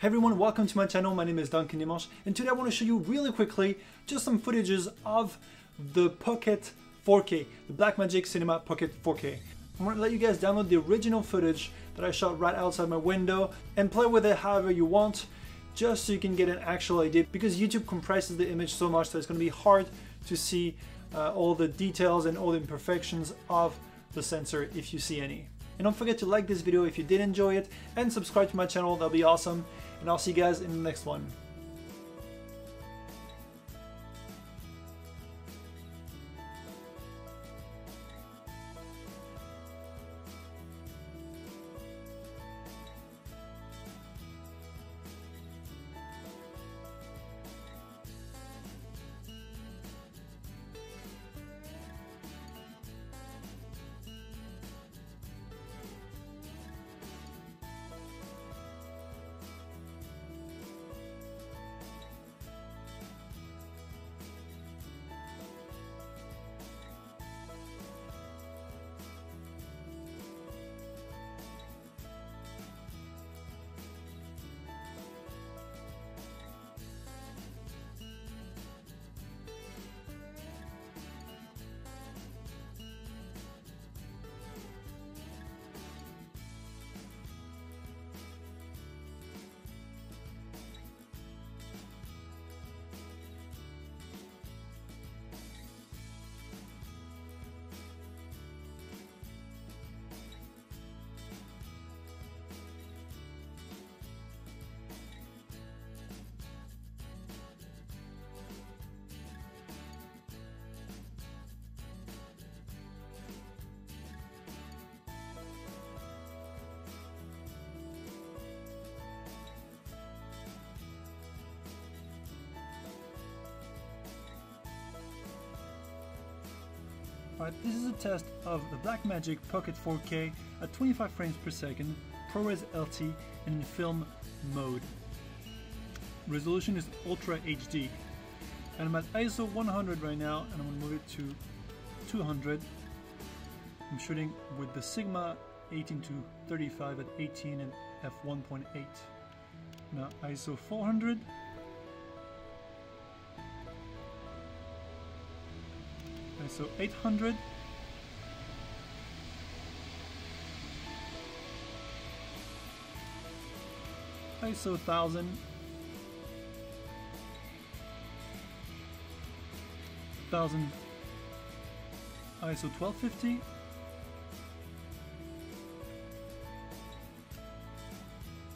Hey everyone, welcome to my channel. My name is Duncan Dimanche, and today I want to show you really quickly just some footages of the Pocket 4K, the Blackmagic Cinema Pocket 4K. I'm going to let you guys download the original footage that I shot right outside my window and play with it however you want, just so you can get an actual idea, because YouTube compresses the image so much that it's going to be hard to see all the details and all the imperfections of the sensor if you see any. And don't forget to like this video if you did enjoy it, and subscribe to my channel, that'll be awesome. And I'll see you guys in the next one. Alright, this is a test of the Blackmagic Pocket 4K at 25 frames per second, ProRes LT, and in film mode. Resolution is Ultra HD, and I'm at ISO 100 right now, and I'm going to move it to 200. I'm shooting with the Sigma 18-35 at 18 and f1.8. Now ISO 400. ISO 800, ISO 1000, 1000, ISO 1250,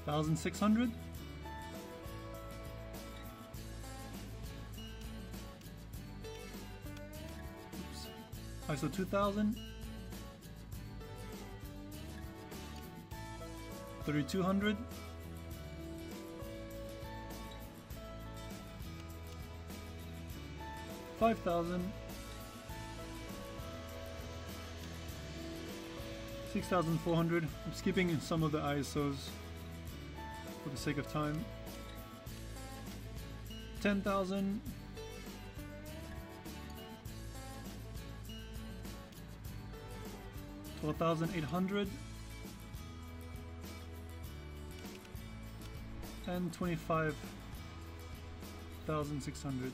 (1600), ISO 2000, 3200, 5000, 6400. I'm skipping in some of the ISOs for the sake of time. 10,000. 12,800 and 25,600.